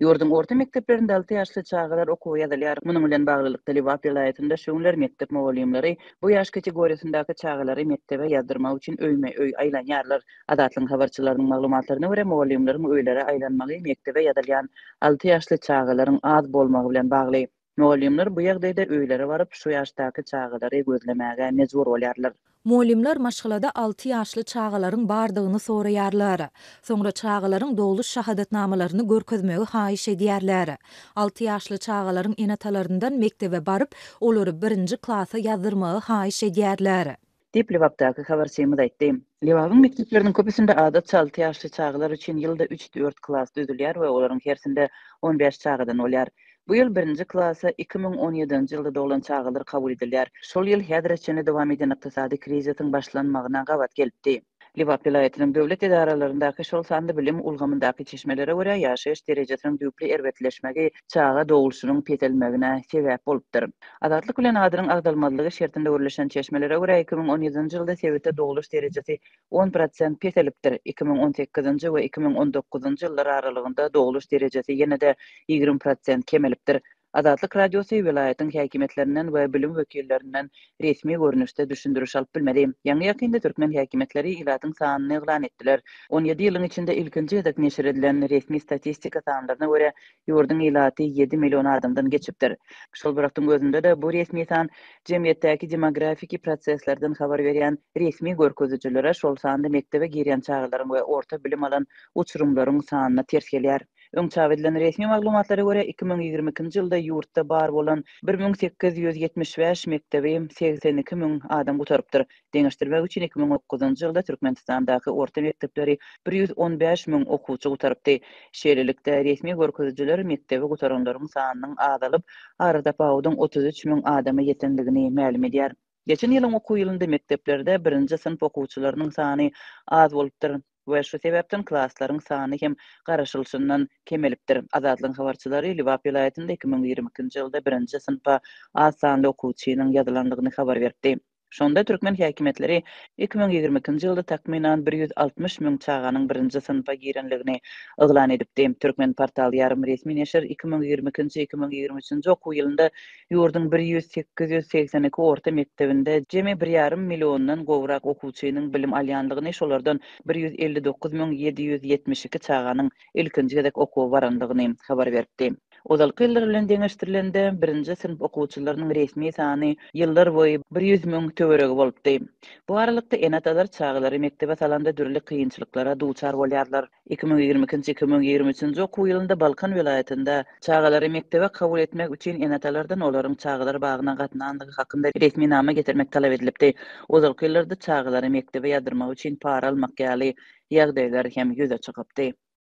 Ýurdun orta mekdeplerinde 6 ýaşly çağalar okuw ýazylýar. Munyň bilen baglykda Liwap vilayatyny şoňlar mekdep mugallimleri bu ýaş kategoriýasyndaky çağalary mektebe ýazdyrmak üçin öýme-öý aýlanýarlar. Adatlyň habarçylarynyň maglumatlaryna görä mugallimleriň öýlere aýlanmagy mektebe ýazylýan 6 ýaşly çağalaryň az bolmagy bilen bagly. Mugallimler bu ýagdaýda öýlere baryp şu ýaşdaky çağalary gözlemäge mejbur bolýarlar. Muallimler maşgalada 6 ýaşly çağalaryň bardygyny soraýarlar. Soňra çağalaryň dogluş şahadatnamalaryny görkezmegi haýyş edýärler. 6 ýaşly çağalaryň enatalaryndan mektebe baryp, olary 1-nji klasa ýazdyrmagy haýyş edýärler. Dip Liwapdaky habarçymyz aýtdy. Liwabyň mekdepleriniň köpüsinde adatça 6 ýaşly çağalar üçin ýylda 3-4 klas düzülýär we olaryň hersinde 15 çağadan bolýar. Bu ýyl 1-nji klasa 2017-nji ýylda dolan çağalar kabul edilýär. Şol ýyl häzirçe dowam eden ykdysady kriziň başlanmagyna gabat gelipdi. Liwap vilayatynyň döwlet idaralaryndaky şol sandy bilim ulgamyndaky çeşmelere görä ýaşaýyş derejesiniň düýpli erwetleşmegi çağa dogulşynyň petelmegine sebäp bolupdyr. Adatlyk bilen adyryň agdalmalygy şertinde görleşen çeşmelere görä 2017-nji ýylda sebäte doguluş derejesi 10% petelipdir. 2018-nji we 2019-njy ýyllar aralygynda doguluş derejesi ýene-de 20% kemelipdir. Adatlyk radiosu vilayatyň häkimetlerinden we bilim wekillerinden resmi görnüşde düşündürüş alyp bilmedi. Ýangy ýakynda türkmen häkimetleri ilatyň sanyny eglan etdiler. 17 ýylyň içinde ilkinji ýydak neşir edilen resmi statistika sanlaryna görä ýurdun ilaty 7 million adamdan geçipdir. Şol birakdyň gözünde bu resmi san jemgyýetdäki demografiki proseslerden habar berýän resmi görkezijilere şol sandy mektebe girýän çağalaryň we orta bilim alan uçurumlaryň sanyna ters gelýär. Öňçä edilen resmi maglumatlara görä 2022-nji ýylda ýurtda bar bolan 1875 mektebi 82 000 adam gutarypdyr. Deňişdirmek üçin 2009-njy ýylda Türkmenistandaky orta mektepleri 115 000 okuwçy gutarypdy. Şeýlelikde resmi görkezijiler mektebe gutaranlaryň sanynyň azalyp, arada pawudyň 33 000 adama ýetendigini ma'lum edýär. Geçen ýylyň okuw ýylynda mekteplerde 1-nji synp okuwçylarynyň sany az bolupdyr. We şu sebäpden klaslaryň sany hem garaşylşyndan kemelipdir. Azatlyň habarçylary Liwap vilayatynda 2022-nji ýylda 1-nji synpa az sanly okuwçynyň ýazylandygyny habar berdi. Şonda türkmen häkimetleri 2022-nji ýylda takminan 160 000 çağanyň 1-nji synpa girenligini eglan edipdi. Türkmen portaly ýarym resmi neşir 2022-2023-nji okuw ýylynda ýurdun 10882 orta mektebinde jemi 1,5 millionyň gowrak okuwçynyň bilim alýanlygyny, şolardan 159 772 çağanyň ilkinji ýydak okuw barandygyny habar berdi. Ozalky ýyllar bilen deňeşdirilende 1-nji synp okuwçylarynyň resmi sany ýyllar boýy 100 000 töweregi bolupdy. Bu aralykda enatalar çağalary mektebe salanda dürli kynçylyklara duçar bolýarlar. 2022-2023-nji okuw ýylynda Balkan vilayatynda çağalary mektebe kabul etmek üçin enatalardan olaryň çağalar bagyna gatnandygy hakynda resmi nama getirmek talap edilipdi. Ozalky ýyllarda çağalary mektebe ýazdyrmak üçin para almak ýaly ýagdaýlar hem ýüze çykypdy.